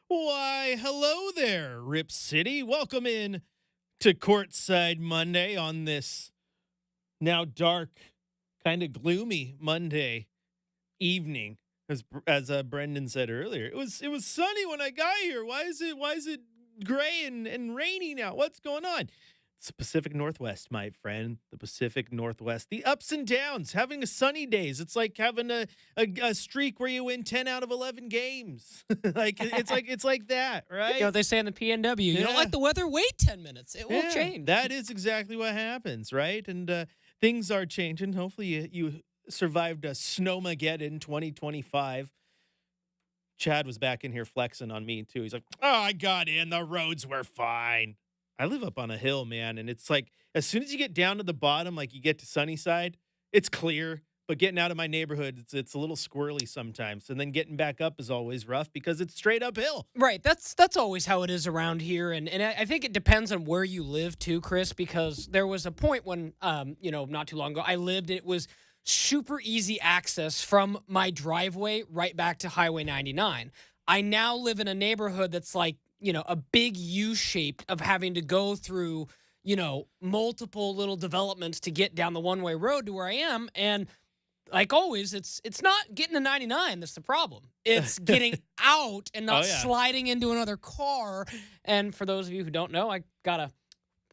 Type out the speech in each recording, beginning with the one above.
Why, hello there, Rip City. Welcome in to Courtside Monday on this now dark, kind of gloomy Monday evening. As Brendan said earlier, it was sunny when I got here. Why is it gray and rainy now? What's going on? It's the Pacific Northwest, my friend. The Pacific Northwest. The ups and downs. Having a sunny days. It's like having a streak where you win 10 out of 11 games. It's like that, right? You know what they say in the PNW? You don't like the weather? Wait 10 minutes. It will change. That is exactly what happens, right? And things are changing. Hopefully you survived a Snowmageddon 2025. Chad was back in here flexing on me, too. He's like, oh, I got in. The roads were fine. I live up on a hill, man, and it's like as soon as you get down to the bottom, like you get to Sunnyside, it's clear. But getting out of my neighborhood, it's a little squirrely sometimes, and then getting back up is always rough because it's straight uphill. Right. That's always how it is around here. And I think it depends on where you live, too, Chris, because there was a point when, not too long ago, I lived, it was super easy access from my driveway right back to Highway 99. I now live in a neighborhood that's like, a big U-shaped of having to go through, multiple little developments to get down the one-way road to where I am. And like always, it's not getting to 99 that's the problem. It's getting out and not sliding into another car. And for those of you who don't know, I got a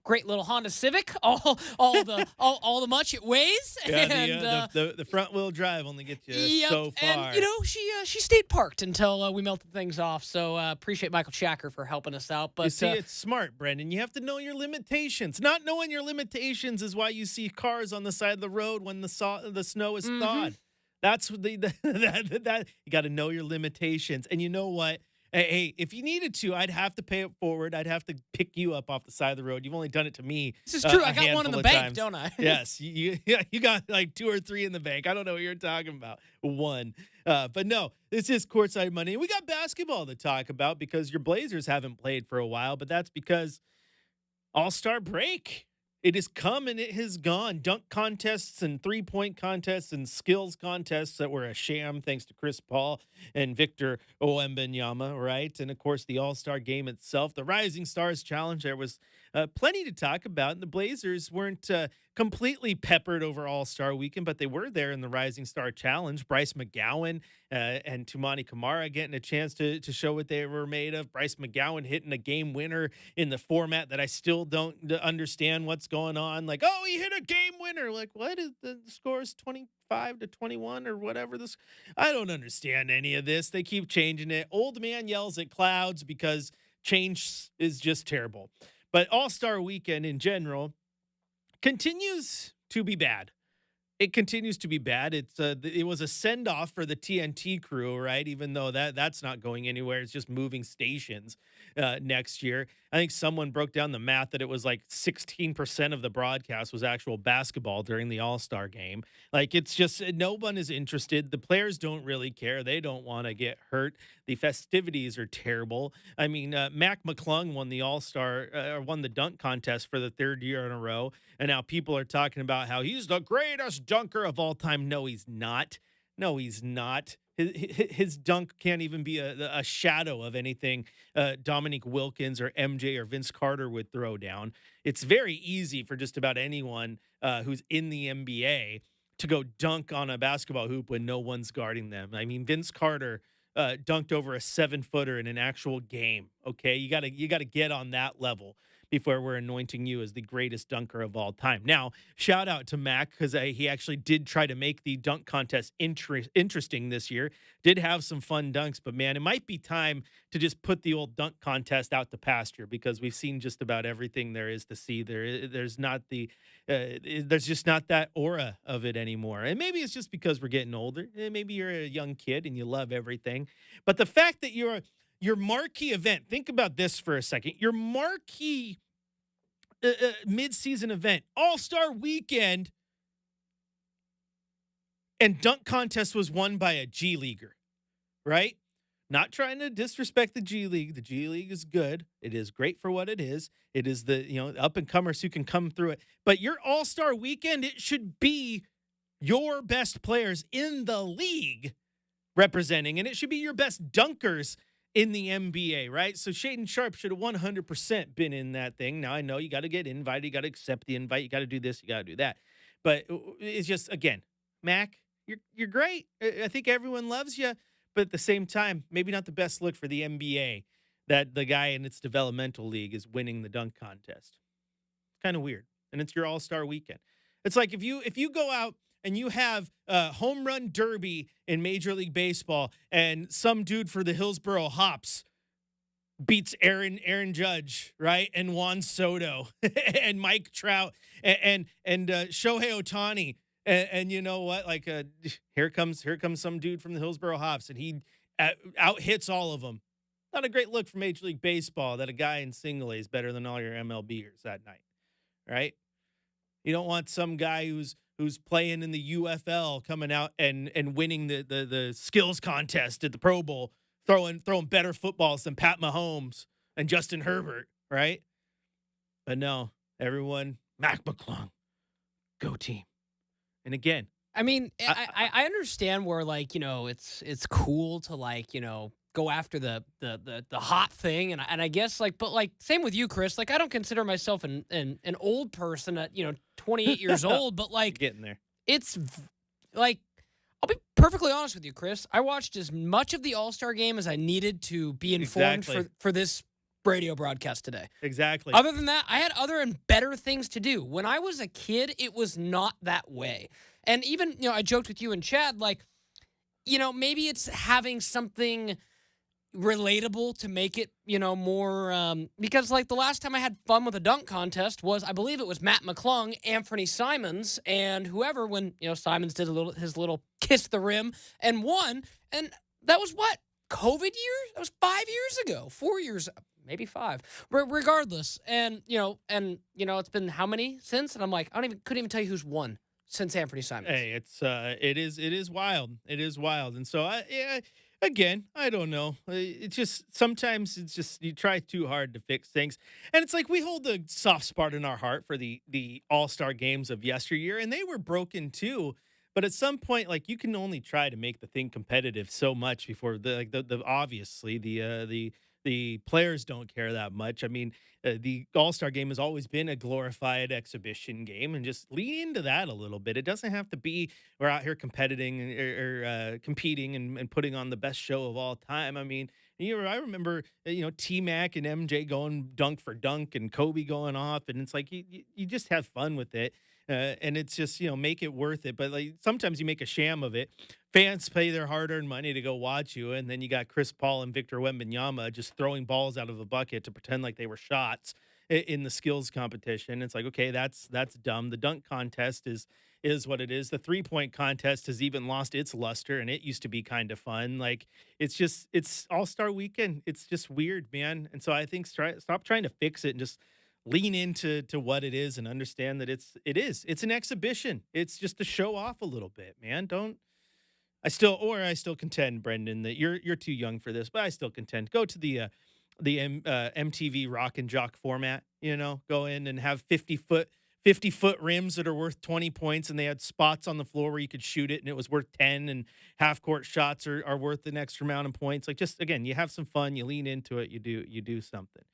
great little Honda Civic, all the much it weighs. Yeah, and, the front wheel drive only gets you so far. And she stayed parked until we melted things off. So appreciate Michael Shacker for helping us out. But you see, it's smart, Brendan. You have to know your limitations. Not knowing your limitations is why you see cars on the side of the road when the snow is thawed. That's what that you got to know your limitations. And you know what? Hey, if you needed to, I'd have to pay it forward. I'd have to pick you up off the side of the road. You've only done it to me. This is true. I got one in the bank, times. Don't I? Yes, you got like 2 or 3 in the bank. I don't know what you're talking about. One, but no, this is Courtside Monday. We got basketball to talk about because your Blazers haven't played for a while, but that's because All-Star break. It has come and it has gone. Dunk contests and three-point contests and skills contests that were a sham thanks to Chris Paul and Victor Wembanyama, right? And, of course, the All-Star game itself, the Rising Stars Challenge. There was plenty to talk about, and the Blazers weren't completely peppered over All-Star Weekend, but they were there in the Rising Star Challenge. Bryce McGowan and Tumani Kamara getting a chance to show what they were made of. Bryce McGowan hitting a game winner in the format that I still don't understand what's going on. Like, oh, he hit a game winner. Like, what is the score is 25-21 or whatever this? I don't understand any of this. They keep changing it. Old man yells at clouds because change is just terrible. But All-Star Weekend in general continues to be bad. It continues to be bad. It was a send-off for the TNT crew, right? Even though that's not going anywhere. It's just moving stations next year. I think someone broke down the math that it was like 16% of the broadcast was actual basketball during the All-Star game. Like, it's just no one is interested. The players don't really care. They don't want to get hurt. The festivities are terrible. I mean, Mac McClung won the won the dunk contest for the 3rd year in a row. And now people are talking about how he's the greatest dunker of all time. No, he's not. No, he's not. His dunk can't even be a shadow of anything Dominique Wilkins or MJ or Vince Carter would throw down. It's very easy for just about anyone who's in the NBA to go dunk on a basketball hoop when no one's guarding them. I mean, Vince Carter dunked over a 7-footer in an actual game. Okay, you gotta get on that level before we're anointing you as the greatest dunker of all time. Now, shout out to Mac because he actually did try to make the dunk contest interesting this year. Did have some fun dunks, but man, it might be time to just put the old dunk contest out to pasture because we've seen just about everything there is to see. There's just not that aura of it anymore. And maybe it's just because we're getting older. Maybe you're a young kid and you love everything. But the fact that your marquee event, think about this for a second. Your marquee mid-season event, All-Star Weekend, and dunk contest was won by a G Leaguer, right? Not trying to disrespect the G League. The G League is good. It is great for what it is. It is the up-and-comers who can come through it. But your All-Star Weekend, it should be your best players in the league representing, and it should be your best dunkers in the NBA, right? So Shaden Sharp should have 100% been in that thing. Now I know you got to get invited, you got to accept the invite, you got to do this, you got to do that. But it's just again, Mac, you're great. I think everyone loves you, but at the same time, maybe not the best look for the NBA that the guy in its developmental league is winning the dunk contest. Kind of weird. And it's your all-star weekend. It's like if you go out and you have a home run derby in Major League Baseball and some dude for the Hillsboro Hops beats Aaron Judge, right? And Juan Soto and Mike Trout and Shohei Ohtani. And you know what? Like here comes some dude from the Hillsboro Hops and he out hits all of them. Not a great look for Major League Baseball that a guy in single A is better than all your MLBers that night, right? You don't want some guy who's playing in the UFL coming out and winning the skills contest at the Pro Bowl, throwing better footballs than Pat Mahomes and Justin Herbert, right? But no, everyone, Mac McClung, go team. And again, I mean, I understand where like, it's cool to like, go after the hot thing, and I guess like, but like same with you, Chris. Like I don't consider myself an old person at 28 years old, but like getting there. It's like I'll be perfectly honest with you, Chris. I watched as much of the All-Star game as I needed to be informed Exactly. for this radio broadcast today. Exactly. Other than that, I had other and better things to do. When I was a kid, it was not that way. And even, I joked with you and Chad, like, maybe it's having something relatable to make it, more, because like the last time I had fun with a dunk contest was, I believe it was Matt McClung, Anthony Simons, and whoever, when, Simons did his little kiss the rim and won. And that was what? COVID year? That was 5 years ago, 4 years, maybe 5. Regardless. And, it's been how many since? And I'm like, couldn't even tell you who's won since Anthony Simons. Hey, it is wild. It is wild. And so again, I don't know. It's just sometimes it's just you try too hard to fix things. And it's like we hold a soft spot in our heart for the All-Star games of yesteryear, and they were broken too. But at some point, like you can only try to make the thing competitive so much before the obviously the players don't care that much. I mean, the All-Star game has always been a glorified exhibition game, and just lean into that a little bit. It doesn't have to be we're out here competing or competing and putting on the best show of all time. I mean, I remember T-Mac and MJ going dunk for dunk and Kobe going off, and it's like you just have fun with it. And it's just, make it worth it. But like sometimes you make a sham of it. Fans pay their hard-earned money to go watch you, and then you got Chris Paul and Victor Wembanyama just throwing balls out of a bucket to pretend like they were shots in the skills competition. It's like, okay, that's dumb. The dunk contest is what it is. The three-point contest has even lost its luster, and it used to be kind of fun. Like it's All-Star weekend. It's just weird, man. And so I think stop trying to fix it and just lean into what it is and understand that it's an exhibition. It's just to show off a little bit, man. I still contend, Brendan, that you're too young for this, but I still contend. Go to the MTV Rock and Jock format, go in and have 50-foot rims that are worth 20 points, and they had spots on the floor where you could shoot it and it was worth 10, and half court shots are worth an extra amount of points. Like just again, you have some fun, you lean into it, you do something.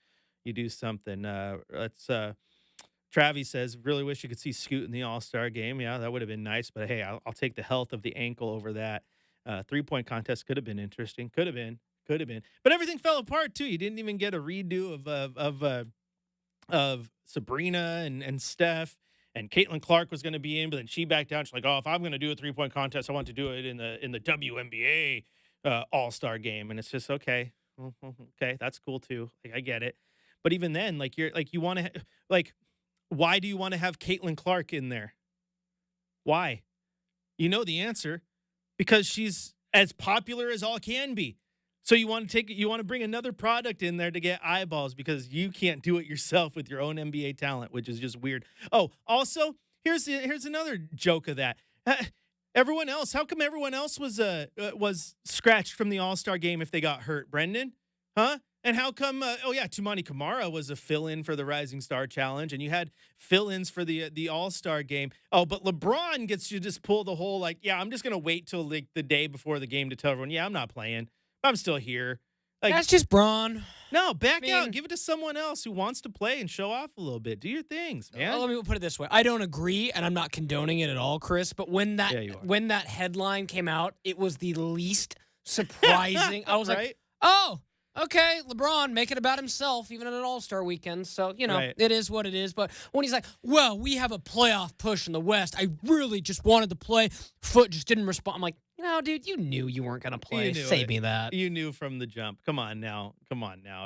Travis says, really wish you could see Scoot in the All-Star game. Yeah, that would have been nice, but hey, I'll take the health of the ankle over that. Three-point contest could have been interesting. Could have been. But everything fell apart too. You didn't even get a redo of Sabrina and Steph, and Caitlin Clark was going to be in, but then she backed down. She's like, oh, if I'm going to do a three-point contest, I want to do it in the WNBA All-Star game. And it's just okay. Okay, that's cool too. Like, I get it. But even then, like you want to why do you want to have Caitlin Clark in there? Why? You know the answer, because she's as popular as all can be. So you want to bring another product in there to get eyeballs because you can't do it yourself with your own NBA talent, which is just weird. Oh, also, here's another joke of that. Everyone else, how come everyone else was scratched from the All-Star game if they got hurt, Brendan? Huh? And how come, Tumani Kamara was a fill-in for the Rising Star Challenge, and you had fill-ins for the All-Star game. Oh, but LeBron gets to just pull the whole, I'm just going to wait till the day before the game to tell everyone, I'm not playing. I'm still here. Like, That's just Braun. no, back I mean, out. Give it to someone else who wants to play and show off a little bit. Do your things, man. let me put it this way. I don't agree, and I'm not condoning it at all, Chris. But when that Yeah, you are. when that headline came out, it was the least surprising. I was like, Right? oh, okay, LeBron make it about himself, even at an All-Star weekend. So, Right. it is what it is. But when he's like, well, we have a playoff push in the West. I really just wanted to play. Foot just didn't respond. I'm like, no, dude, you knew you weren't going to play. You knew Save it. me that. You knew from the jump. Come on now.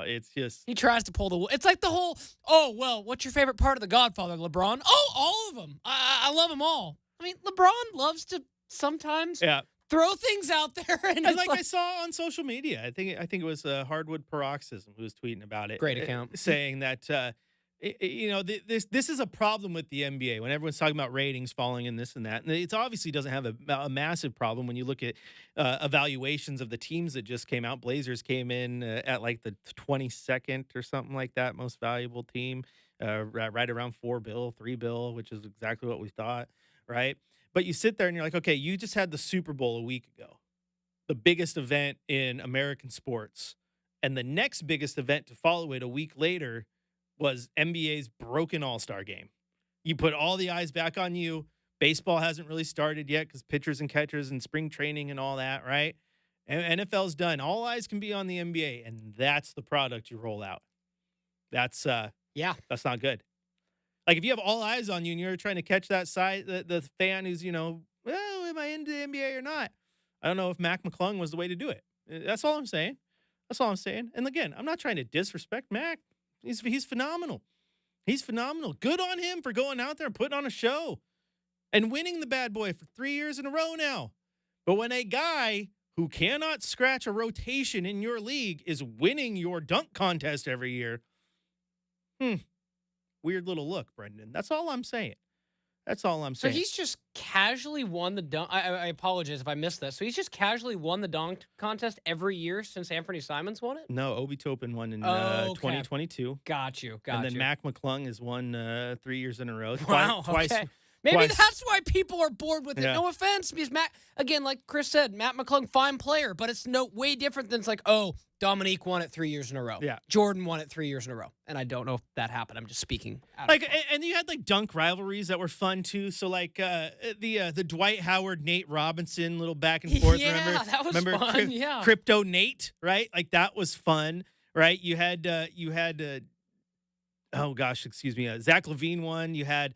It's just He tries to pull the wool. It's like the whole, oh, well, what's your favorite part of The Godfather, LeBron? Oh, all of them. I love them all. I mean, LeBron loves to sometimes yeah. throw things out there. And And it's I saw on social media, I think it was Hardwood Paroxysm who was tweeting about it. Great account. Saying that this is a problem with the NBA when everyone's talking about ratings falling and this and that. And it obviously doesn't have a massive problem when you look at evaluations of the teams that just came out. Blazers came in at like the 22nd or something like that, most valuable team, right around $3 bill, which is exactly what we thought, right? But you sit there and you're like, okay, you just had the Super Bowl a week ago, the biggest event in American sports. And the next biggest event to follow it a week later was NBA's broken All-Star game. You put all the eyes back on you. Baseball hasn't really started yet because pitchers and catchers and spring training and all that, right? And NFL's done. All eyes can be on the NBA, and that's the product you roll out. That's not good. Like if you have all eyes on you and you're trying to catch that side, the fan who's, well, am I into the NBA or not? I don't know if Mac McClung was the way to do it. That's all I'm saying. And again, I'm not trying to disrespect Mac. He's phenomenal. He's phenomenal. Good on him for going out there and putting on a show and winning the bad boy for 3 years in a row now. But when a guy who cannot scratch a rotation in your league is winning your dunk contest every year, weird little look, Brendan. That's all I'm saying. So he's just casually won the dunk. I apologize if I missed that. So he's just casually won the dunk contest every year since Anthony Simons won it? No, Obi Toppin won in 2022. Got you. And then Mac McClung has won 3 years in a row. Wow. Twice. Okay. Maybe Twice. that's why people are bored with it. Yeah. No offense, because Matt, again, like Chris said, Matt McClung, fine player, but it's way different than it's like, oh, Dominique won it 3 years in a row. Yeah. Jordan won it 3 years in a row. And I don't know if that happened. I'm just speaking. And you had like dunk rivalries that were fun too. So like the Dwight Howard, Nate Robinson little back and forth. Yeah, that was fun. Yeah. Crypto Nate, right? Like that was fun, right? You had oh gosh, excuse me, Zach LaVine won. You had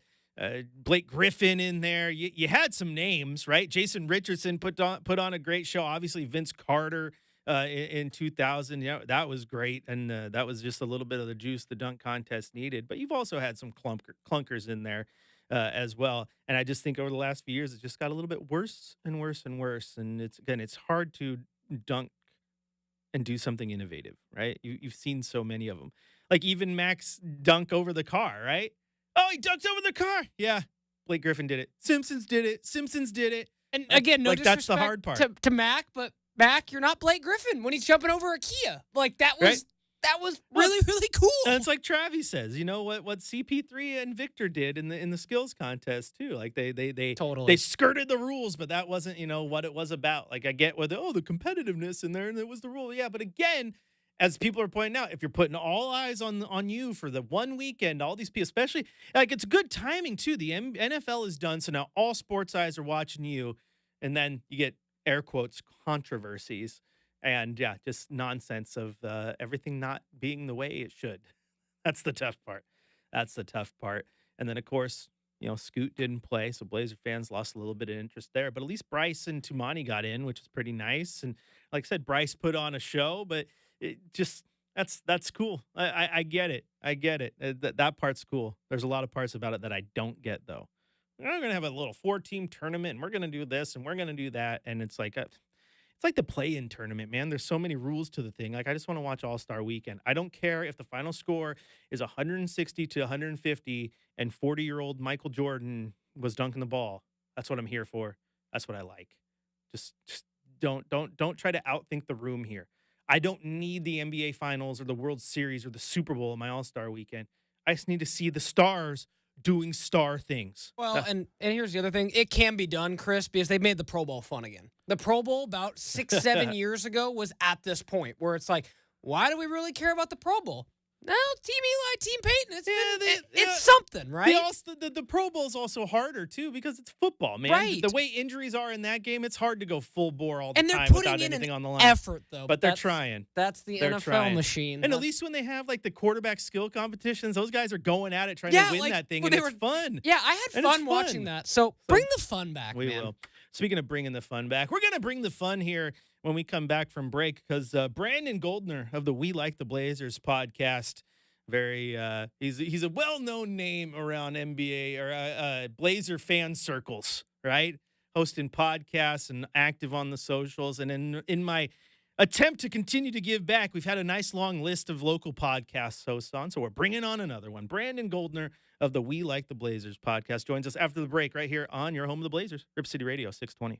Blake Griffin in there. You had some names, right? Jason Richardson put on a great show. Obviously, Vince Carter in 2000. Yeah, that was great, and that was just a little bit of the juice the dunk contest needed. But you've also had some clunkers in there as well. And I just think over the last few years, it just got a little bit worse and worse and worse. And it's hard to dunk and do something innovative, right? You've seen so many of them. Like even Max dunk over the car, right? Oh, he dunked over the car. Yeah. Blake Griffin did it. Simpsons did it. And again, no like that's the disrespect hard part. to Mac, but Mac, you're not Blake Griffin when he's jumping over a Kia. Like that was Right? that was really, really cool. And it's like Travis says, you know what CP3 and Victor did in the skills contest too. Like they Totally. they skirted the rules, but that wasn't, what it was about. Like I get the competitiveness in there and it was the rule. Yeah, but again, as people are pointing out, if you're putting all eyes on you for the one weekend, all these people, especially like it's good timing too. The NFL is done, so now all sports eyes are watching you, and then you get air quotes controversies and just nonsense of everything not being the way it should. That's the tough part. And then of course, Scoot didn't play, so Blazer fans lost a little bit of interest there. But at least Bryce and Tumani got in, which is pretty nice. And like I said, Bryce put on a show, but it just that's cool. I get it. That part's cool. There's a lot of parts about it that I don't get though. We're going to have a little 4-team tournament, and we're going to do this, and we're going to do that, and it's like the play-in tournament, man. There's so many rules to the thing. Like I just want to watch All-Star Weekend. I don't care if the final score is 160 to 150, and 40-year-old Michael Jordan was dunking the ball. That's what I'm here for. That's what I like. Just don't try to outthink the room here. I don't need the NBA Finals or the World Series or the Super Bowl in my All-Star Weekend. I just need to see the stars doing star things. Well, and here's the other thing. It can be done, Chris, because they made the Pro Bowl fun again. The Pro Bowl about 6-7 years ago was at this point where it's like, why do we really care about the Pro Bowl? No, Team Eli, Team Peyton. It's Yeah, something, right? the Pro Bowl is also harder too because it's football, man. Right. The way injuries are in that game, it's hard to go full bore all the And they're time without putting in anything an on the line. effort, though. But they're trying. That's the They're NFL trying. machine. And at least when they have like the quarterback skill competitions, those guys are going at it trying to win like, that thing, when and they it's fun. Yeah, I had And fun it's watching fun. that. So bring the fun back, We man. will. Speaking of bringing the fun back, we're going to bring the fun here when we come back from break because Brandon Goldner of the We Like the Blazers podcast, he's a well-known name around NBA or Blazer fan circles, right? Hosting podcasts and active on the socials. And in my attempt to continue to give back, we've had a nice long list of local podcasts hosts on, so we're bringing on another one. Brandon Goldner of the We Like the Blazers podcast joins us after the break right here on your home of the Blazers, Rip City Radio 620.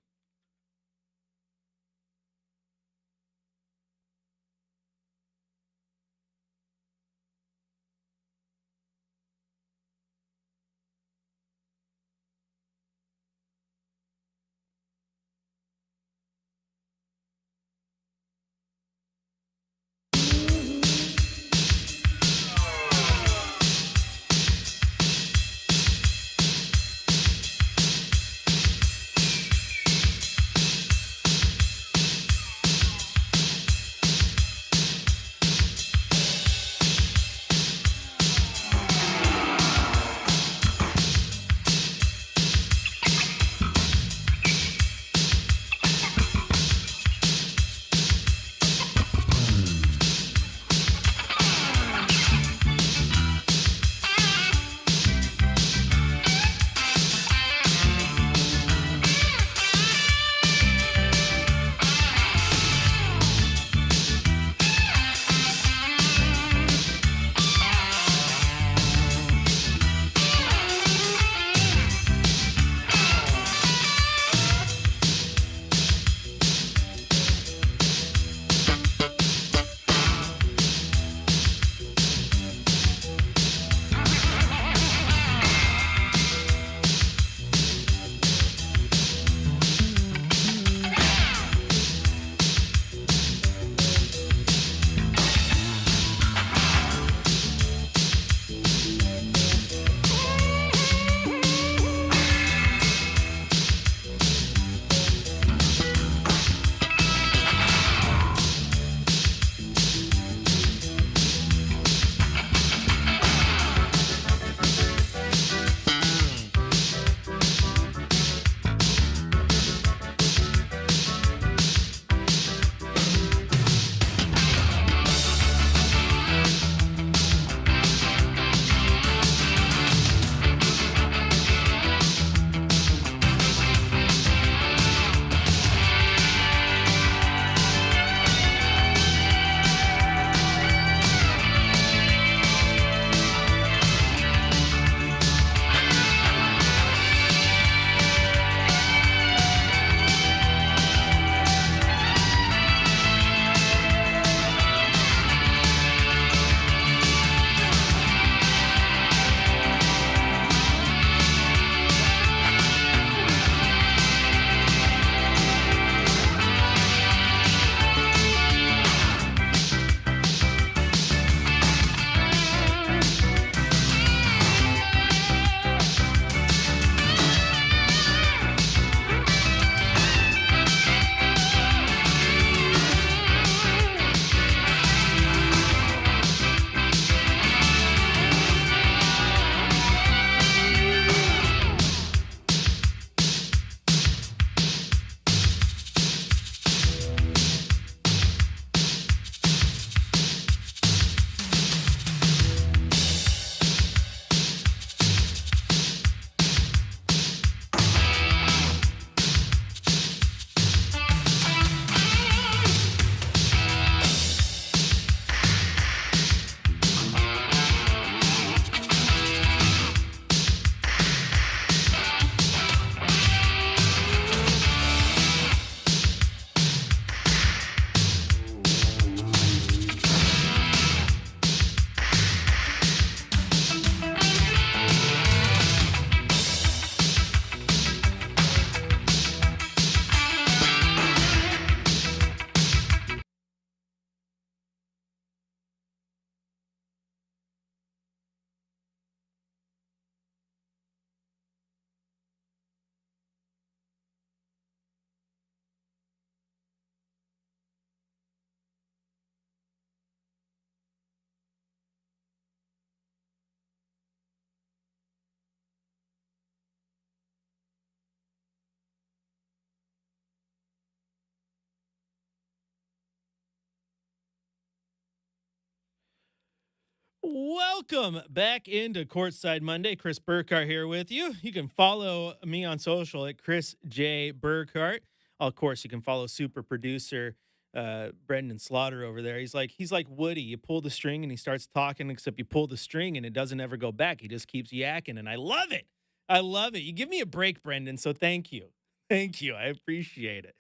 Welcome back into Courtside Monday. Chris Burkhardt here with you. You can follow me on social at Chris J. Burkhardt. Of course, you can follow super producer Brendan Slaughter over there. He's like Woody. You pull the string and he starts talking, except you pull the string and it doesn't ever go back. He just keeps yakking, and I love it. I love it. You give me a break, Brendan, so thank you. Thank you. I appreciate it.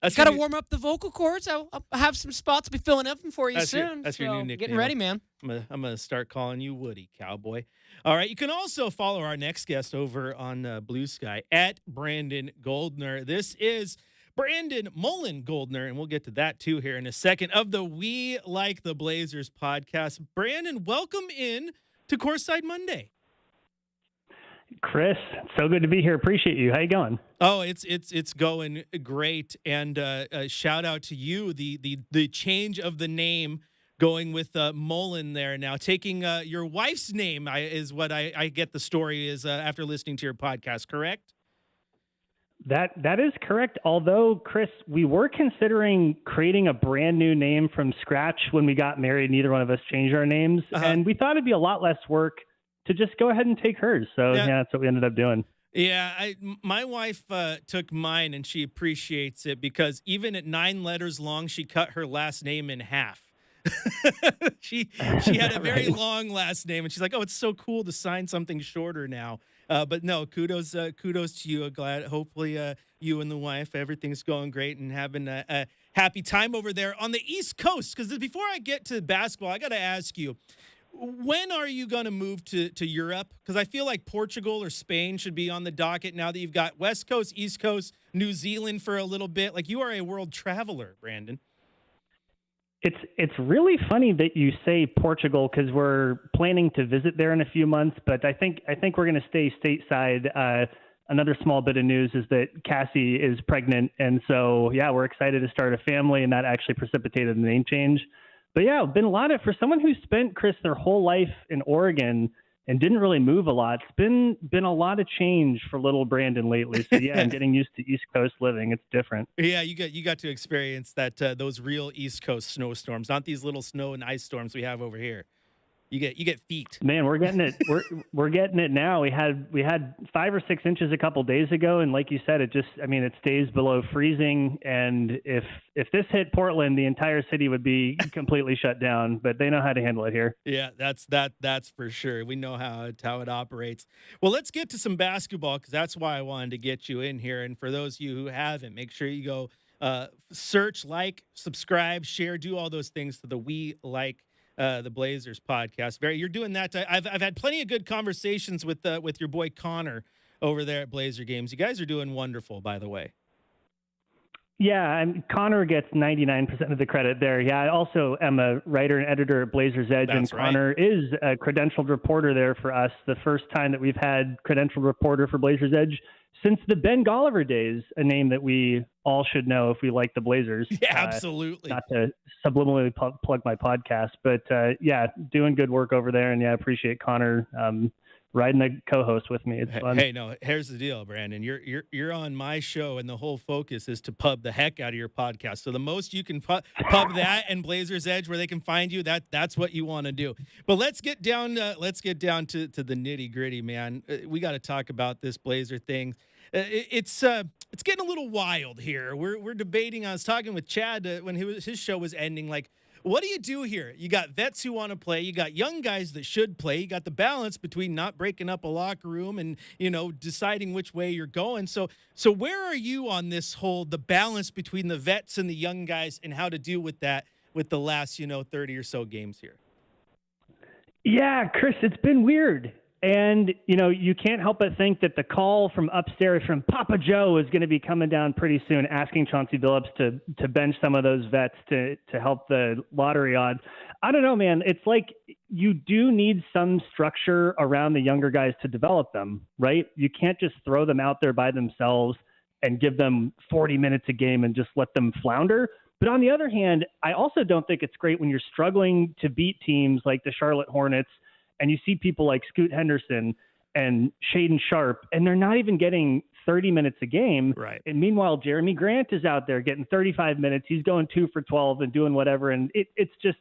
That's Got to your new- warm up the vocal cords. I'll have some spots to be filling up for you That's your- soon. that's your new nickname. Getting ready, man. I'm gonna start calling you Woody, cowboy. All right. You can also follow our next guest over on Blue Sky at Brandon Goldner. This is Brandon Mullen Goldner, and we'll get to that too here in a second, of the We Like the Blazers podcast. Brandon, welcome in to Courtside Monday. Chris, so good to be here. Appreciate you. How you going? Oh, it's going great, and shout out to you. The change of the name, going with Mullen there now, taking your wife's name is what I get the story is after listening to your podcast. Correct? That is correct. Although, Chris, we were considering creating a brand new name from scratch when we got married. Neither one of us changed our names, and we thought it'd be a lot less work to just go ahead and take hers. So yeah, that's what we ended up doing. Yeah, my wife took mine, and she appreciates it because even at 9 letters long, she cut her last name in half. she had a very long last name, and she's like, "Oh, it's so cool to sign something shorter now." But no, kudos to you. Glad, hopefully, you and the wife, everything's going great and having a happy time over there on the East Coast. Because before I get to basketball, I got to ask you, when are you going to move to Europe? Because I feel like Portugal or Spain should be on the docket now that you've got West Coast, East Coast, New Zealand for a little bit. Like, you are a world traveler, Brandon. It's really funny that you say Portugal, because we're planning to visit there in a few months. But I think we're going to stay stateside. Another small bit of news is that Cassie is pregnant, and so yeah, we're excited to start a family, and that actually precipitated the name change. But yeah, been a lot of, for someone who spent, Chris, their whole life in Oregon and didn't really move a lot, it's been a lot of change for little Brandon lately. So yeah, I'm getting used to East Coast living. It's different. Yeah, you got to experience that those real East Coast snowstorms, not these little snow and ice storms we have over here. You get feet. Man, we're getting it. We're getting it now. We had 5 or 6 inches a couple days ago, and like you said, it stays below freezing. And if this hit Portland, the entire city would be completely shut down. But they know how to handle it here. Yeah, that's for sure. We know how it operates. Well, let's get to some basketball, because that's why I wanted to get you in here. And for those of you who haven't, make sure you go search, like, subscribe, share, do all those things to the We Like the Blazers podcast. You're doing that. I've had plenty of good conversations with your boy Connor over there at Blazer Games. You guys are doing wonderful, by the way. Yeah, and Connor gets 99% of the credit there. Yeah, I also am a writer and editor at Blazers Edge, and Connor is a credentialed reporter there for us. The first time that we've had credentialed reporter for Blazers Edge since the Ben Golliver days, a name that we all should know if we like the Blazers. Yeah, absolutely. Not to subliminally plug my podcast, but yeah, doing good work over there. And yeah, I appreciate Connor riding the co-host with me. It's fun. Hey, no, here's the deal, Brandon. You're on my show, and the whole focus is to pub the heck out of your podcast. So the most you can pub that and Blazers Edge, where they can find you, that's what you want to do. But let's get down to the nitty gritty, man. We got to talk about this Blazer thing. It's getting a little wild here. We're debating. I was talking with Chad when his show was ending. Like, what do you do here? You got vets who want to play. You got young guys that should play. You got the balance between not breaking up a locker room and deciding which way you're going. So where are you on this the balance between the vets and the young guys, and how to deal with that with the last 30 or so games here? Yeah, Chris, it's been weird. And, you can't help but think that the call from upstairs from Papa Joe is going to be coming down pretty soon, asking Chauncey Billups to bench some of those vets to help the lottery odds. I don't know, man. It's like you do need some structure around the younger guys to develop them, right? You can't just throw them out there by themselves and give them 40 minutes a game and just let them flounder. But on the other hand, I also don't think it's great when you're struggling to beat teams like the Charlotte Hornets, and you see people like Scoot Henderson and Shaden Sharp, and they're not even getting 30 minutes a game. Right. And meanwhile, Jeremy Grant is out there getting 35 minutes. He's going 2 for 12 and doing whatever. And it's just,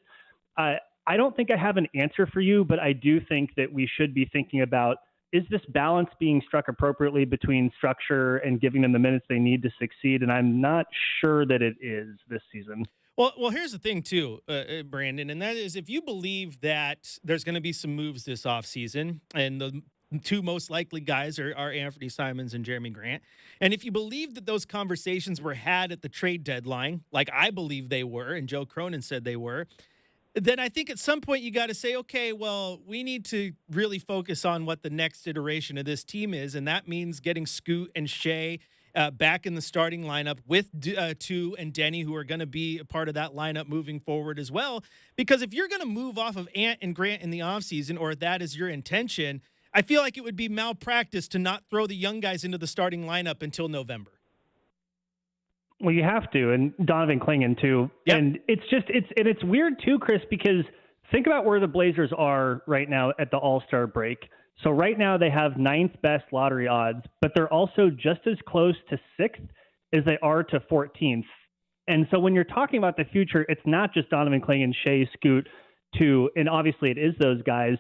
I I don't think I have an answer for you, but I do think that we should be thinking about, is this balance being struck appropriately between structure and giving them the minutes they need to succeed? And I'm not sure that it is this season. Well, here's the thing too, Brandon, and that is if you believe that there's going to be some moves this offseason, and the two most likely guys are Anthony Simons and Jeremy Grant, and if you believe that those conversations were had at the trade deadline, like I believe they were, and Joe Cronin said they were, then I think at some point you got to say, okay, well, we need to really focus on what the next iteration of this team is, and that means getting Scoot and Shea back in the starting lineup with Tu and Denny, who are going to be a part of that lineup moving forward as well. Because if you're going to move off of Ant and Grant in the offseason, or that is your intention, I feel like it would be malpractice to not throw the young guys into the starting lineup until November. Well, you have to, and Donovan Clingan too. Yep. And it's weird too, Chris, because think about where the Blazers are right now at the All-Star break. So right now they have 9th best lottery odds, but they're also just as close to 6th as they are to 14th. And so when you're talking about the future, it's not just Donovan Clingan, Shea, Scoot, Tu, and obviously it is those guys,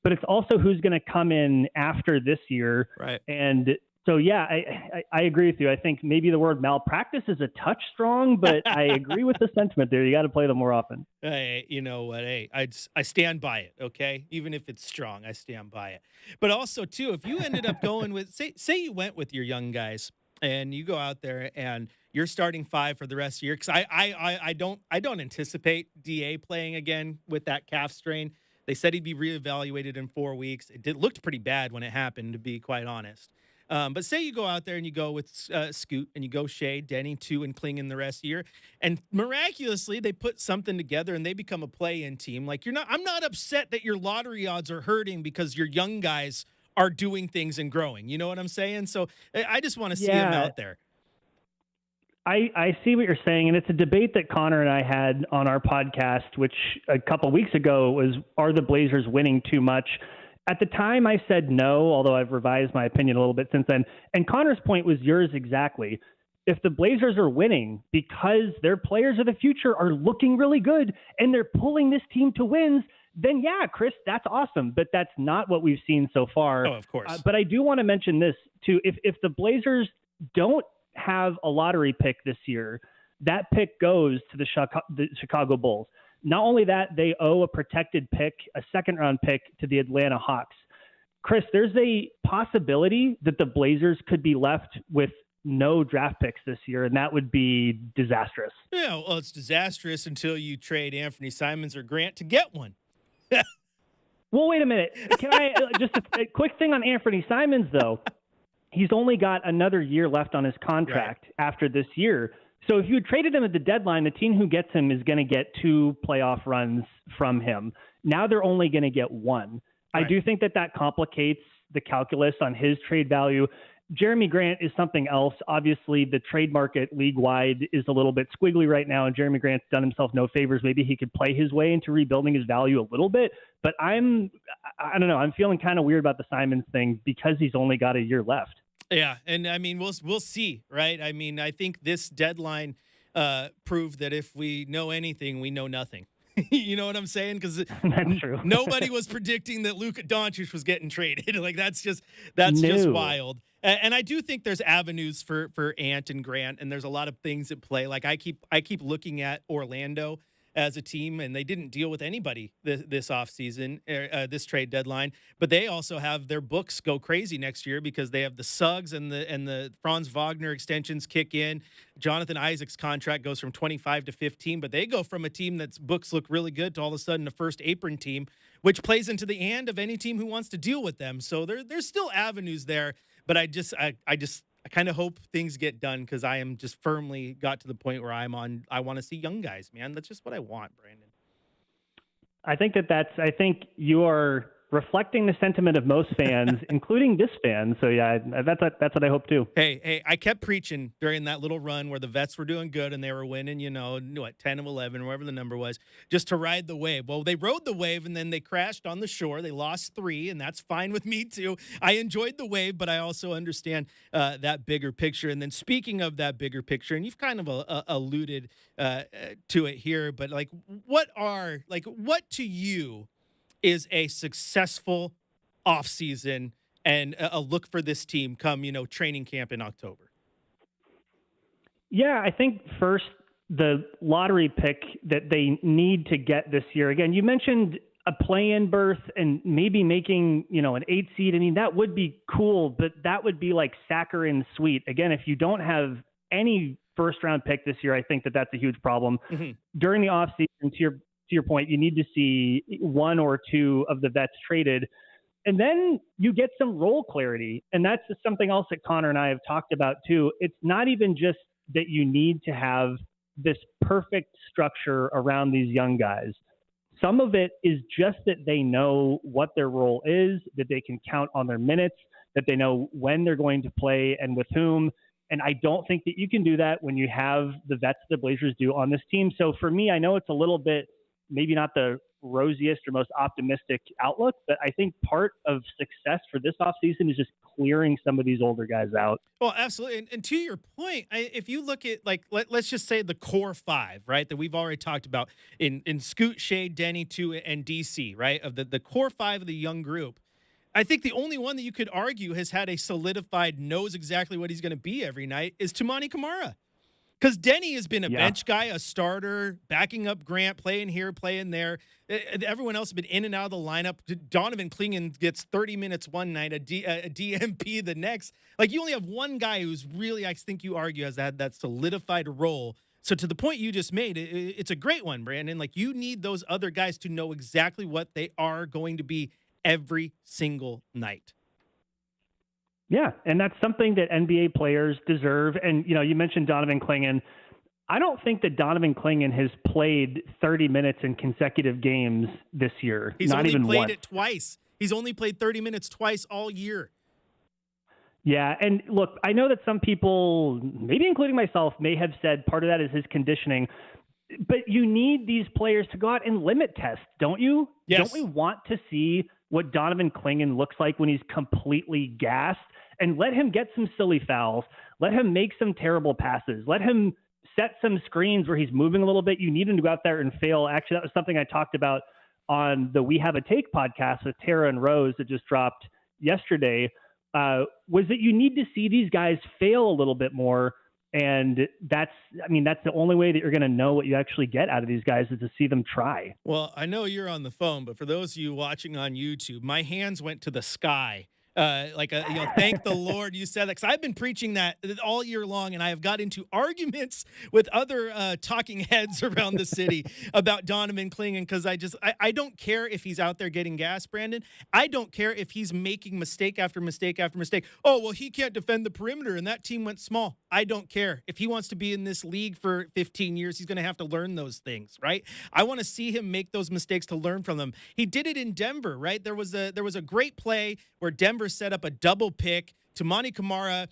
but it's also who's going to come in after this year. Right. And so, yeah, I agree with you. I think maybe the word malpractice is a touch strong, but I agree with the sentiment there. You got to play them more often. Hey, you know what? Hey, I stand by it, okay? Even if it's strong, I stand by it. But also, too, if you ended up going with, say you went with your young guys and you go out there and you're starting 5 for the rest of the year, because I don't anticipate DA playing again with that calf strain. They said he'd be reevaluated in 4 weeks. It looked pretty bad when it happened, to be quite honest. But say you go out there and you go with Scoot and you go Shea, Denny, Tu, and Clingan the rest of the year, and miraculously they put something together and they become a play-in team. Like I'm not upset that your lottery odds are hurting because your young guys are doing things and growing. You know what I'm saying? So I just want to see them out there. I see what you're saying, and it's a debate that Connor and I had on our podcast, which a couple weeks ago was, are the Blazers winning too much? At the time, I said no, although I've revised my opinion a little bit since then. And Connor's point was yours exactly. If the Blazers are winning because their players of the future are looking really good and they're pulling this team to wins, then yeah, Chris, that's awesome. But that's not what we've seen so far. Oh, of course. But I do want to mention this too. If the Blazers don't have a lottery pick this year, that pick goes to the Chicago Bulls. Not only that, they owe a protected pick, a second-round pick, to the Atlanta Hawks. Chris, there's a possibility that the Blazers could be left with no draft picks this year, and that would be disastrous. Yeah, well, it's disastrous until you trade Anthony Simons or Grant to get one. Well, wait a minute. Can I just a quick thing on Anthony Simons, though? He's only got another year left on his contract after this year. So if you had traded him at the deadline, the team who gets him is going to get 2 playoff runs from him. Now they're only going to get 1. Right. I do think that complicates the calculus on his trade value. Jeremy Grant is something else. Obviously, the trade market league-wide is a little bit squiggly right now, and Jeremy Grant's done himself no favors. Maybe he could play his way into rebuilding his value a little bit. But I don't know. I'm feeling kind of weird about the Simons thing because he's only got a year left. Yeah, and I mean, we'll see, right? I mean, I think this deadline proved that if we know anything, we know nothing. You know what I'm saying? Because that's true. Nobody was predicting that Luka Doncic was getting traded. Like that's just wild. And I do think there's avenues for Ant and Grant, and there's a lot of things at play. Like I keep looking at Orlando as a team, and they didn't deal with anybody this offseason, this trade deadline. But they also have their books go crazy next year because they have the Suggs and the Franz Wagner extensions kick in. Jonathan Isaac's contract goes from 25 to 15, but they go from a team that's books look really good to all of a sudden a first apron team, which plays into the hand of any team who wants to deal with them. So there's still avenues there, but I kind of hope things get done because I am just firmly got to the point where I want to see young guys, man. That's just what I want, Brandon. I think you are reflecting the sentiment of most fans, including this fan. So yeah, that's what I hope too. Hey, I kept preaching during that little run where the vets were doing good and they were winning, 10 of 11, whatever the number was, just to ride the wave. Well, they rode the wave and then they crashed on the shore. They lost 3, and that's fine with me too. I enjoyed the wave, but I also understand that bigger picture. And then speaking of that bigger picture, and you've kind of alluded to it here, but what to you is a successful offseason and a look for this team come, training camp in October? Yeah, I think first, the lottery pick that they need to get this year. Again, you mentioned a play-in berth and maybe making, an 8 seed. I mean, that would be cool, but that would be like saccharine sweet. Again, if you don't have any first-round pick this year, I think that's a huge problem. Mm-hmm. During the offseason, to your point, you need to see 1 or 2 of the vets traded, and then you get some role clarity. And that's just something else that Connor and I have talked about too. It's not even just that you need to have this perfect structure around these young guys. Some of it is just that they know what their role is, that they can count on their minutes, that they know when they're going to play and with whom. And I don't think that you can do that when you have the vets the Blazers do on this team. So for me, I know it's a little bit, maybe not the rosiest or most optimistic outlook, but I think part of success for this offseason is just clearing some of these older guys out. Well, absolutely. And to your point, if you look at let's just say the core 5, right, that we've already talked about in Scoot, Shea, Denny, 2, and DC, right, of the core 5 of the young group, I think the only one that you could argue has had a solidified, knows exactly what he's going to be every night is Toumani Camara. Because Denny has been a bench guy, a starter, backing up Grant, playing here, playing there. Everyone else has been in and out of the lineup. Donovan Clingan gets 30 minutes one night, a DMP the next. You only have one guy who's really, I think you argue, has had that solidified role. So to the point you just made, it's a great one, Brandon. You need those other guys to know exactly what they are going to be every single night. Yeah, and that's something that NBA players deserve. And, you mentioned Donovan Clingan. I don't think that Donovan Clingan has played 30 minutes in consecutive games this year. He's not only even played once. It twice. He's only played 30 minutes twice all year. Yeah, and look, I know that some people, maybe including myself, may have said part of that is his conditioning. But you need these players to go out and limit test, don't you? Yes. Don't we want to see what Donovan Clingan looks like when he's completely gassed? And let him get some silly fouls. Let him make some terrible passes. Let him set some screens where he's moving a little bit. You need him to go out there and fail. Actually, that was something I talked about on the We Have a Take podcast with Tara and Rose that just dropped yesterday, was that you need to see these guys fail a little bit more. And that's the only way that you're going to know what you actually get out of these guys is to see them try. Well, I know you're on the phone, but for those of you watching on YouTube, my hands went to the sky. Thank the Lord you said that, because I've been preaching that all year long, and I have got into arguments with other talking heads around the city about Donovan Clingan, because I don't care if he's out there getting gas, Brandon. I don't care if he's making mistake after mistake after mistake. Oh, well, he can't defend the perimeter, and that team went small. I don't care. If he wants to be in this league for 15 years, he's going to have to learn those things, right? I want to see him make those mistakes to learn from them. He did it in Denver, right? There was a great play where Denver set up a double pick. Toumani Camara,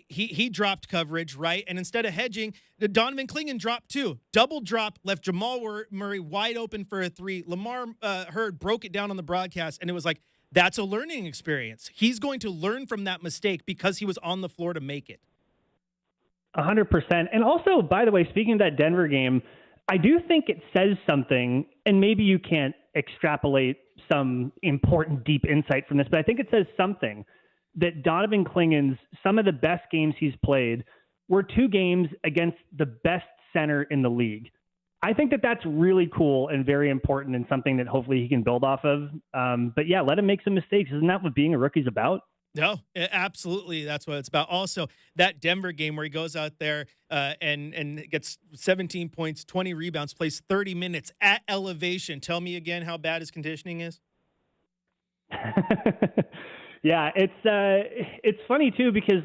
he dropped coverage, right? And instead of hedging, Donovan Clingan dropped 2. Double drop, left Jamal Murray wide open for a 3. Lamar Hurd broke it down on the broadcast, and it was that's a learning experience. He's going to learn from that mistake because he was on the floor to make it. 100%. And also, by the way, speaking of that Denver game, I do think it says something, and maybe you can't extrapolate some important deep insight from this, but I think it says something that Donovan Clingan's, some of the best games he's played were 2 games against the best center in the league. I think that that's really cool and very important and something that hopefully he can build off of. But yeah, let him make some mistakes. Isn't that what being a rookie's about? No, absolutely. That's what it's about. Also, that Denver game where he goes out there and gets 17 points, 20 rebounds, plays 30 minutes at elevation. Tell me again how bad his conditioning is. Yeah, it's funny too, because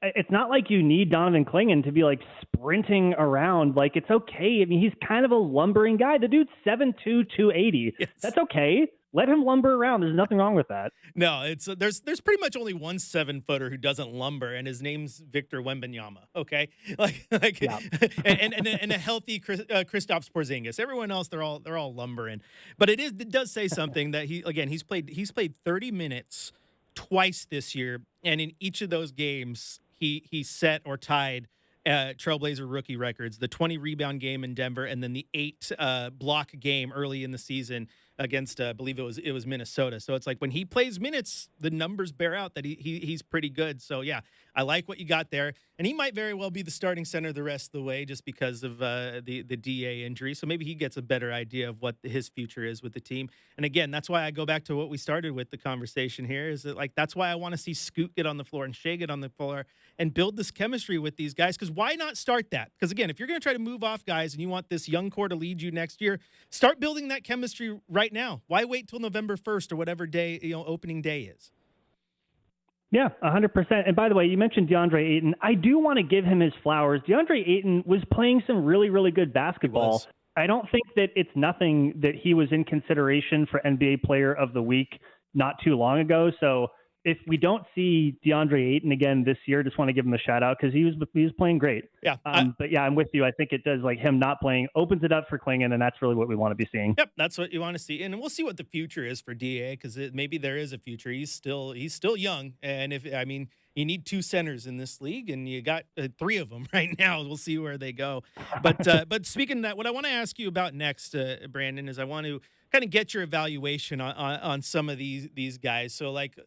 it's not like you need Donovan Clingan to be sprinting around. It's okay. I mean, he's kind of a lumbering guy. The dude's 7'2", 280. Yes. That's okay. let him lumber around. There's nothing wrong with that. No, it's there's pretty much only one 7-footer who doesn't lumber, and his name's Victor Wembanyama. Okay, like Yeah. and a healthy Kristaps Porzingis. Everyone else, they're all lumbering. But it does say something that he's played 30 minutes twice this year, and in each of those games he set or tied Trailblazer rookie records, the 20 rebound game in Denver, and then the 8 block game early in the season against, I believe it was Minnesota. So it's like when he plays minutes, the numbers bear out that he's pretty good. So yeah, I like what you got there, and he might very well be the starting center the rest of the way just because of the DA injury. So maybe he gets a better idea of what his future is with the team. And again, that's why I go back to what we started with the conversation here. Is that like that's why I want to see Scoot get on the floor and Shea get on the floor and build this chemistry with these guys. Because why not start that? Because again, if you're going to try to move off guys and you want this young core to lead you next year, start building that chemistry right now. Why wait till November 1st or whatever day opening day is? Yeah, 100%. And by the way, you mentioned DeAndre Ayton. I do want to give him his flowers. DeAndre Ayton was playing some really, really good basketball. I don't think that it's nothing that he was in consideration for NBA Player of the Week not too long ago. So if we don't see DeAndre Ayton again this year, just want to give him a shout out because he was playing great. Yeah. But yeah, I'm with you. I think it does, like him not playing opens it up for Klingon, and that's really what we want to be seeing. Yep, that's what you want to see, and we'll see what the future is for DA because maybe there is a future. He's still young, and you need 2 centers in this league, and you got 3 of them right now. We'll see where they go. But speaking of that, what I want to ask you about next, Brandon, is I want to kind of get your evaluation on some of these guys. So like,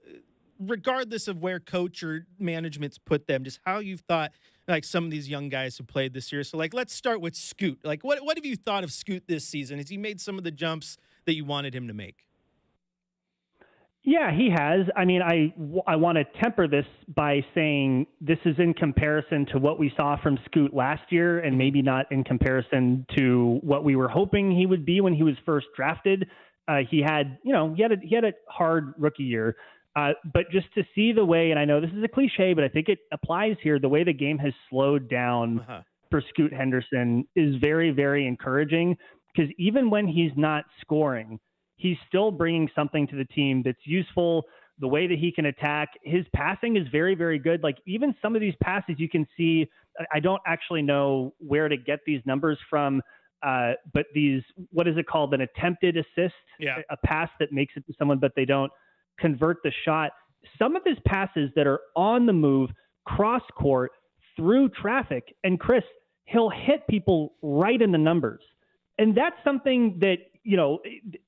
regardless of where coach or management's put them, just how you've thought like some of these young guys who played this year. So like, let's start with Scoot. Like, what have you thought of Scoot this season? Has he made some of the jumps that you wanted him to make? Yeah, he has. I mean, I want to temper this by saying this is in comparison to what we saw from Scoot last year, and maybe not in comparison to what we were hoping he would be when he was first drafted. He had a hard rookie year. But just to see the way, and I know this is a cliche, but I think it applies here, the way the game has slowed down for Scoot Henderson is very, very encouraging because even when he's not scoring, he's still bringing something to the team that's useful. The way that he can attack, his passing is very, very good. Like even some of these passes you can see, I don't actually know where to get these numbers from, but these, what is it called? An attempted assist, a pass that makes it to someone, but they don't convert the shot. Some of his passes that are on the move, cross court, through traffic, and Chris, he'll hit people right in the numbers. And that's something that,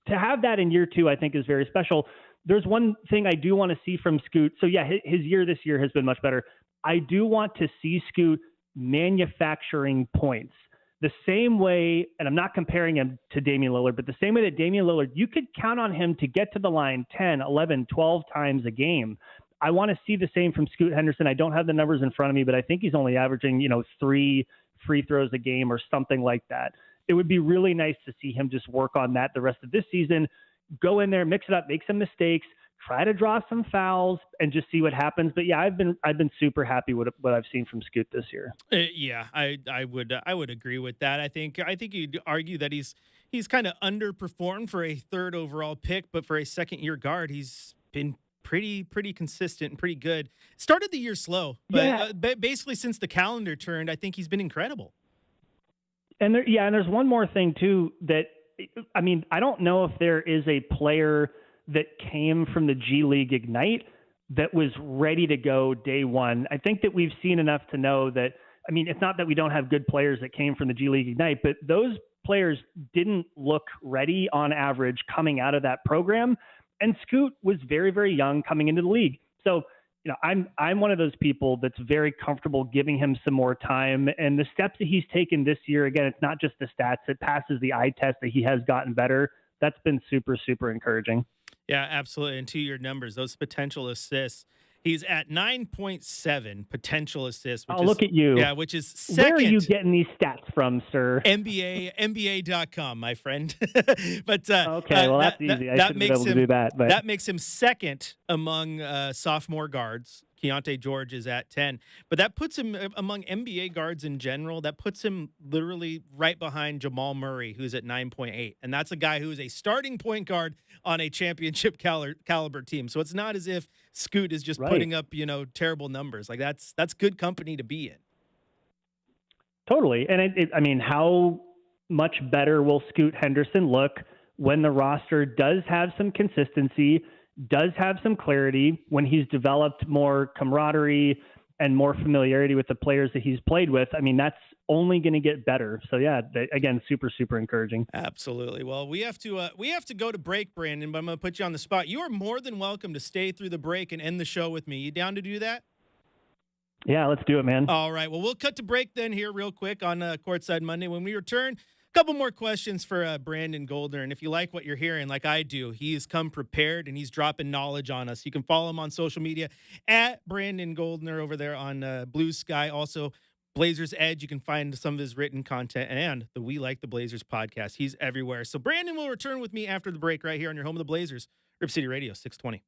to have that in year 2, I think is very special. There's one thing I do want to see from Scoot. So yeah, his year this year has been much better. I do want to see Scoot manufacturing points. The same way, and I'm not comparing him to Damian Lillard, but the same way that Damian Lillard, you could count on him to get to the line 10, 11, 12 times a game. I want to see the same from Scoot Henderson. I don't have the numbers in front of me, but I think he's only averaging, 3 free throws a game or something like that. It would be really nice to see him just work on that the rest of this season, go in there, mix it up, make some mistakes, try to draw some fouls, and just see what happens. But yeah, I've been super happy with what I've seen from Scoot this year. Yeah, I would agree with that. I think you'd argue that he's kind of underperformed for a 3rd overall pick, but for a 2nd-year guard, he's been pretty consistent and pretty good. Started the year slow, but basically since the calendar turned, I think he's been incredible. And there's one more thing too that, I mean, I don't know if there is a player that came from the G League Ignite that was ready to go day one. I think that we've seen enough to know that, I mean, it's not that we don't have good players that came from the G League Ignite, but those players didn't look ready on average coming out of that program. And Scoot was very, very young coming into the league. So, I'm one of those people that's very comfortable giving him some more time. And the steps that he's taken this year, again, it's not just the stats. It passes the eye test that he has gotten better. That's been super, super encouraging. Yeah, absolutely. And to your numbers, those potential assists, he's at 9.7 potential assists. Which look at you. Yeah, which is second. Where are you getting these stats from, sir? NBA.com, my friend. But okay, well, that's easy. I should be able to do that. But that makes him second among sophomore guards. Keontae George is at 10. But that puts him among NBA guards in general. That puts him literally right behind Jamal Murray, who's at 9.8. And that's a guy who is a starting point guard on a championship caliber team. So it's not as if Scoot is just putting up, terrible numbers. Like that's good company to be in. Totally. And I mean, how much better will Scoot Henderson look when the roster does have some consistency, does have some clarity, when he's developed more camaraderie and more familiarity with the players that he's played with? I mean, that's only going to get better. So yeah, again, super, super encouraging. Absolutely. Well, we have to go to break, Brandon, but I'm going to put you on the spot. You are more than welcome to stay through the break and end the show with me. You down to do that? Yeah, let's do it, man. All right. Well, we'll cut to break then here real quick on Courtside Monday. When we return, a couple more questions for Brandon Goldner. And if you like what you're hearing, like I do, he has come prepared and he's dropping knowledge on us. You can follow him on social media at Brandon Goldner over there on Blue Sky. Also, Blazers Edge. You can find some of his written content and the We Like the Blazers podcast. He's everywhere. So Brandon will return with me after the break right here on your home of the Blazers, Rip City Radio 620.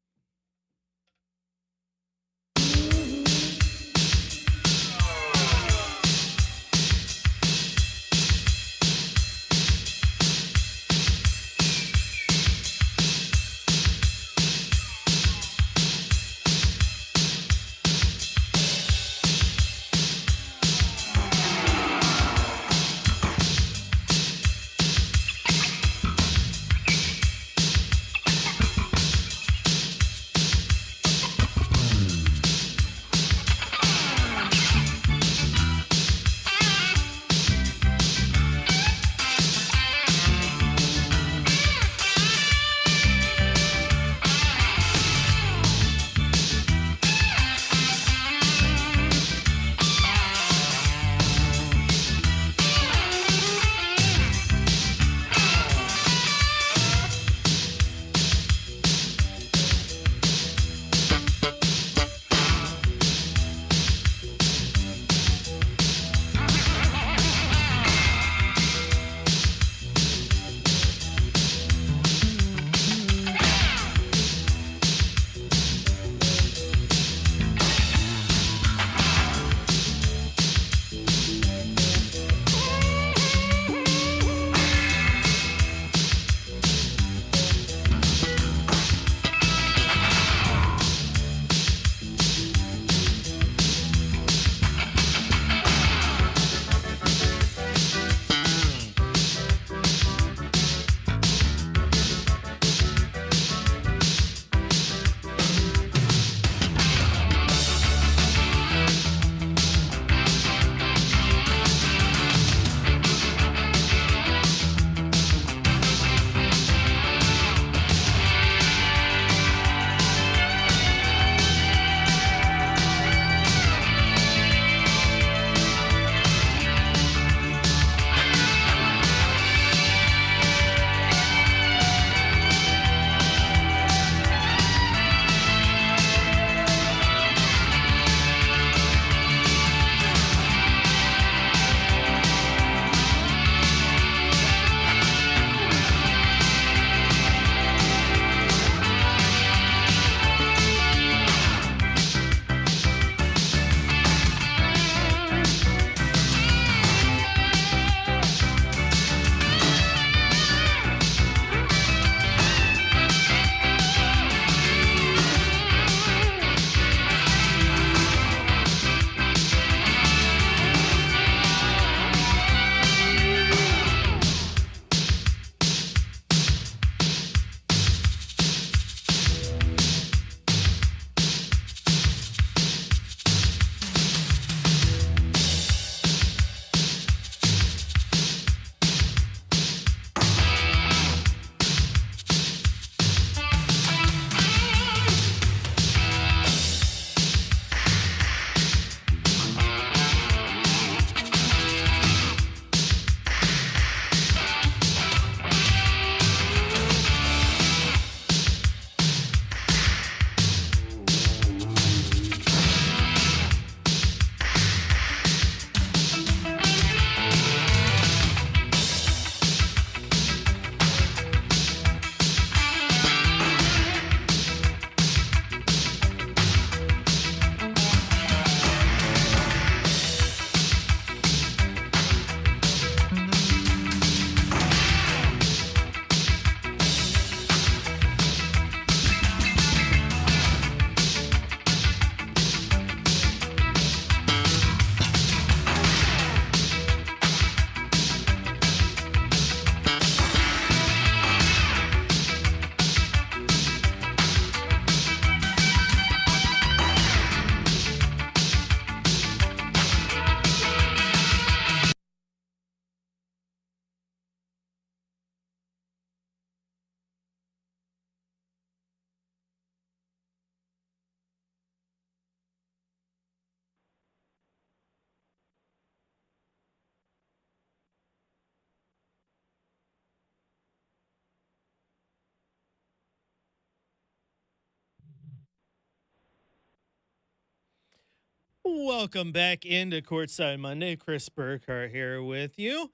Welcome back into Courtside Monday. Chris Burkhardt here with you.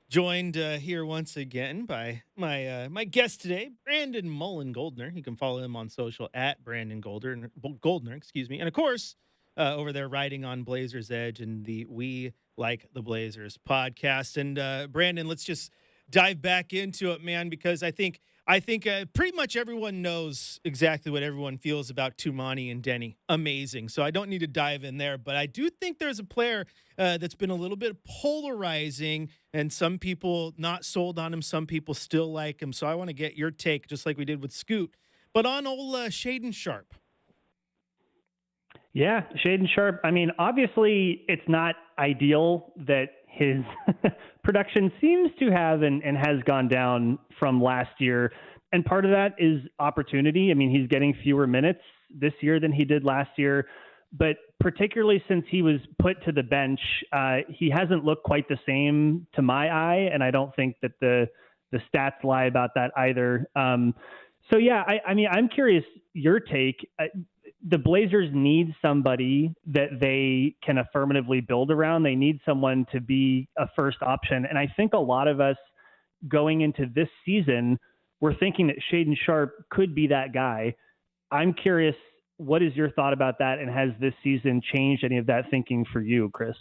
Joined here once again by my guest today, Brandon Mullen Goldner. You can follow him on social at Brandon Goldner, excuse me. And of course, over there writing on Blazers Edge and the We Like the Blazers podcast. And Brandon, let's just dive back into it, man, because I think pretty much everyone knows exactly what everyone feels about Tumani and Denny. Amazing. So I don't need to dive in there, but I do think there's a player that's been a little bit polarizing, and some people not sold on him. Some people still like him. So I want to get your take, just like we did with Scoot, but on old Shaden Sharp. Yeah, Shaden Sharp. I mean, obviously, it's not ideal that his production seems to have and has gone down from last year. And part of that is opportunity. I mean, he's getting fewer minutes this year than he did last year. But particularly since he was put to the bench, he hasn't looked quite the same to my eye. And I don't think that the stats lie about that either. So, yeah, I mean, I'm curious your take. The Blazers need somebody that they can affirmatively build around. They need someone to be a first option. And I think a lot of us going into this season, we're thinking that Shaden Sharp could be that guy. I'm curious, what is your thought about that? And has this season changed any of that thinking for you, Chris?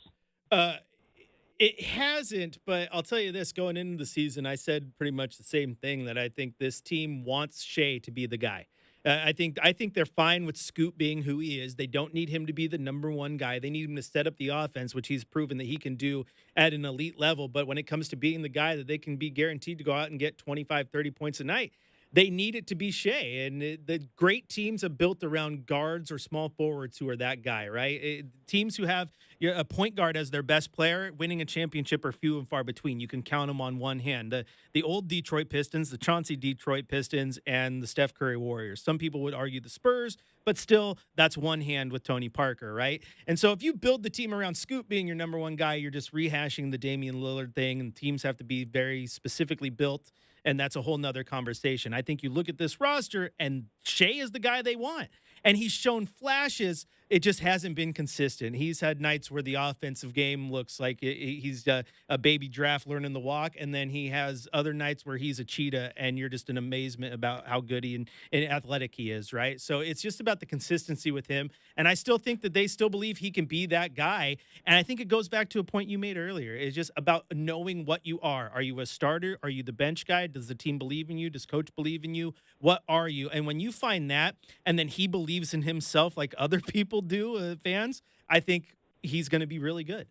It hasn't, but I'll tell you this, going into the season, I said pretty much the same thing, that I think this team wants Shea to be the guy. I think they're fine with Scoot being who he is. They don't need him to be the number one guy. They need him to set up the offense, which he's proven that he can do at an elite level. But when it comes to being the guy that they can be guaranteed to go out and get 25, 30 points a night, they need it to be Shea. And the great teams are built around guards or small forwards who are that guy, right? Teams who have a point guard as their best player winning a championship are few and far between. You can count them on one hand. The old Detroit Pistons, the Chauncey Detroit Pistons, and the Steph Curry Warriors. Some people would argue the Spurs, but still, that's one hand with Tony Parker, right? And so if you build the team around Scoot being your number one guy, you're just rehashing the Damian Lillard thing, and teams have to be very specifically built, and that's a whole nother conversation. I think you look at this roster, and Shea is the guy they want. And he's shown flashes. It just hasn't been consistent. He's had nights where the offensive game looks like he's a baby giraffe learning to walk, and then he has other nights where he's a cheetah, and you're just in amazement about how good and athletic he is, right? So it's just about the consistency with him, and I still think that they still believe he can be that guy, and I think it goes back to a point you made earlier. It's just about knowing what you are. Are you a starter? Are you the bench guy? Does the team believe in you? Does coach believe in you? What are you? And when you find that, and then he believes in himself like other people do, fans, I think he's going to be really good.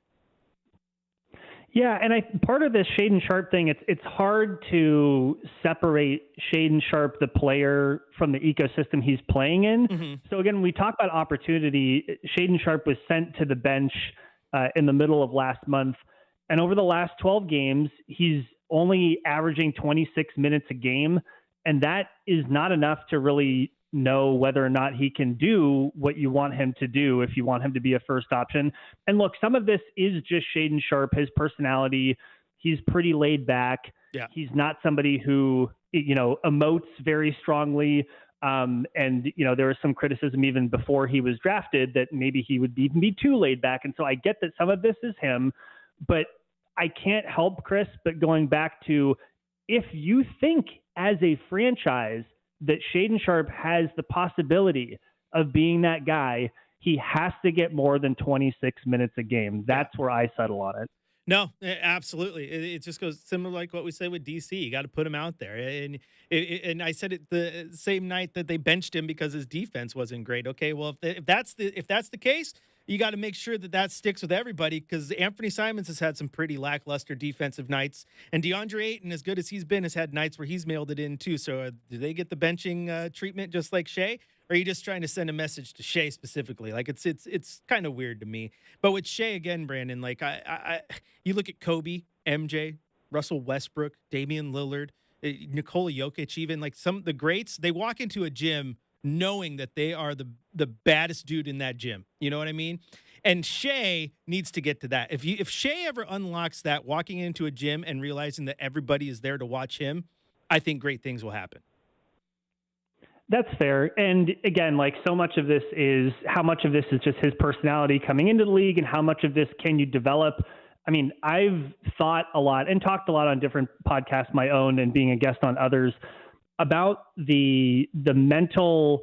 Yeah, and part of this Shaden Sharp thing, it's hard to separate Shaden Sharp, the player, from the ecosystem he's playing in. Mm-hmm. So again, when we talk about opportunity, Shaden Sharp was sent to the bench in the middle of last month, and over the last 12 games, he's only averaging 26 minutes a game, and that is not enough to really know whether or not he can do what you want him to do if you want him to be a first option. And look, some of this is just Shaden Sharp, his personality. He's pretty laid back. Yeah. He's not somebody who, emotes very strongly. And, there was some criticism even before he was drafted that maybe he would even be too laid back. And so I get that some of this is him, but I can't help, Chris, but going back to, if you think as a franchise that Shaden Sharp has the possibility of being that guy, he has to get more than 26 minutes a game. That's where I settle on it. No, absolutely. It just goes similar like what we say with DC. You got to put him out there. And I said it the same night that they benched him because his defense wasn't great. Okay, well, if that's the case, you got to make sure that sticks with everybody, because Anthony Simons has had some pretty lackluster defensive nights, and DeAndre Ayton, as good as he's been, has had nights where he's mailed it in too. So do they get the benching treatment just like Shea? Or are you just trying to send a message to Shea specifically? Like it's kind of weird to me. But with Shea again, Brandon, like you look at Kobe, MJ, Russell Westbrook, Damian Lillard, Nikola Jokic, even like some of the greats, they walk into a gym knowing that they are the baddest dude in that gym. You know what I mean? And Shea needs to get to that. If Shea ever unlocks that, walking into a gym and realizing that everybody is there to watch him, I think great things will happen. That's fair. And again, like so much of this is how much of this is just his personality coming into the league and how much of this can you develop? I mean, I've thought a lot and talked a lot on different podcasts, my own and being a guest on others, about the mental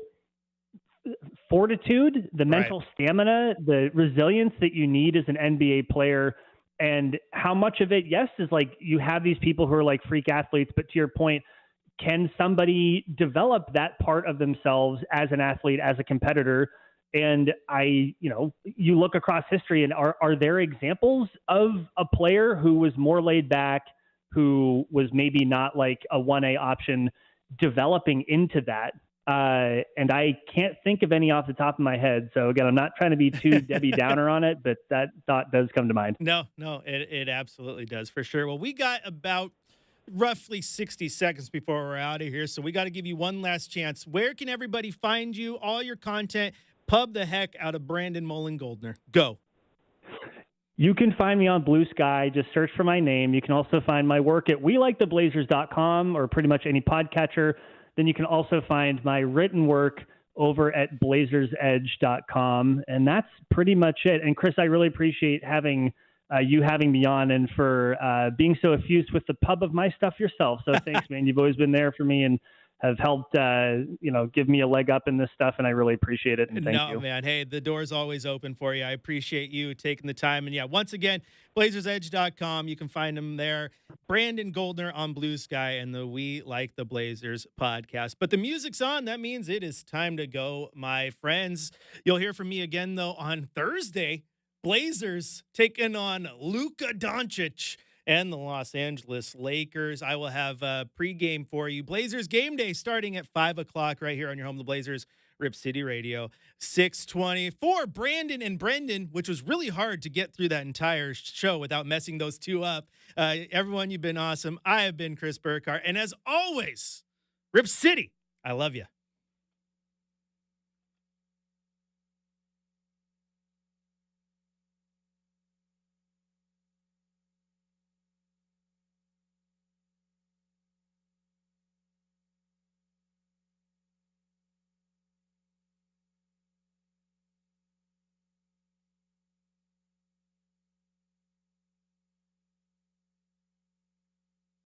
fortitude, the mental stamina, the resilience that you need as an NBA player, and how much of it, yes, is like you have these people who are like freak athletes, but to your point, can somebody develop that part of themselves as an athlete, as a competitor? And you look across history and are there examples of a player who was more laid back, who was maybe not like a 1A option, developing into that? And I can't think of any off the top of my head. So again, I'm not trying to be too Debbie Downer on it, but that thought does come to mind. No, it absolutely does for sure. Well, we got about roughly 60 seconds before we're out of here. So we got to give you one last chance. Where can everybody find you? All your content, pub the heck out of Brandon Mullen Goldner. Go. You can find me on Blue Sky. Just search for my name. You can also find my work at weliktheblazers.com or pretty much any podcatcher. Then you can also find my written work over at blazersedge.com. And that's pretty much it. And Chris, I really appreciate having me on and for being so effused with the pub of my stuff yourself. So thanks, man. You've always been there for me and have helped, give me a leg up in this stuff. And I really appreciate it. And thank you. No, man. Hey, the door's always open for you. I appreciate you taking the time. And yeah, once again, blazersedge.com. You can find him there. Brandon Goldner on Blue Sky and the We Like the Blazers podcast. But the music's on. That means it is time to go, my friends. You'll hear from me again, though, on Thursday. Blazers taking on Luka Doncic and the Los Angeles Lakers. I will have a pregame for you. Blazers game day starting at 5 o'clock right here on your home, the Blazers, Rip City Radio, 620 for Brandon and Brendan, which was really hard to get through that entire show without messing those two up. Everyone, you've been awesome. I have been Chris Burkhardt. And as always, Rip City, I love you.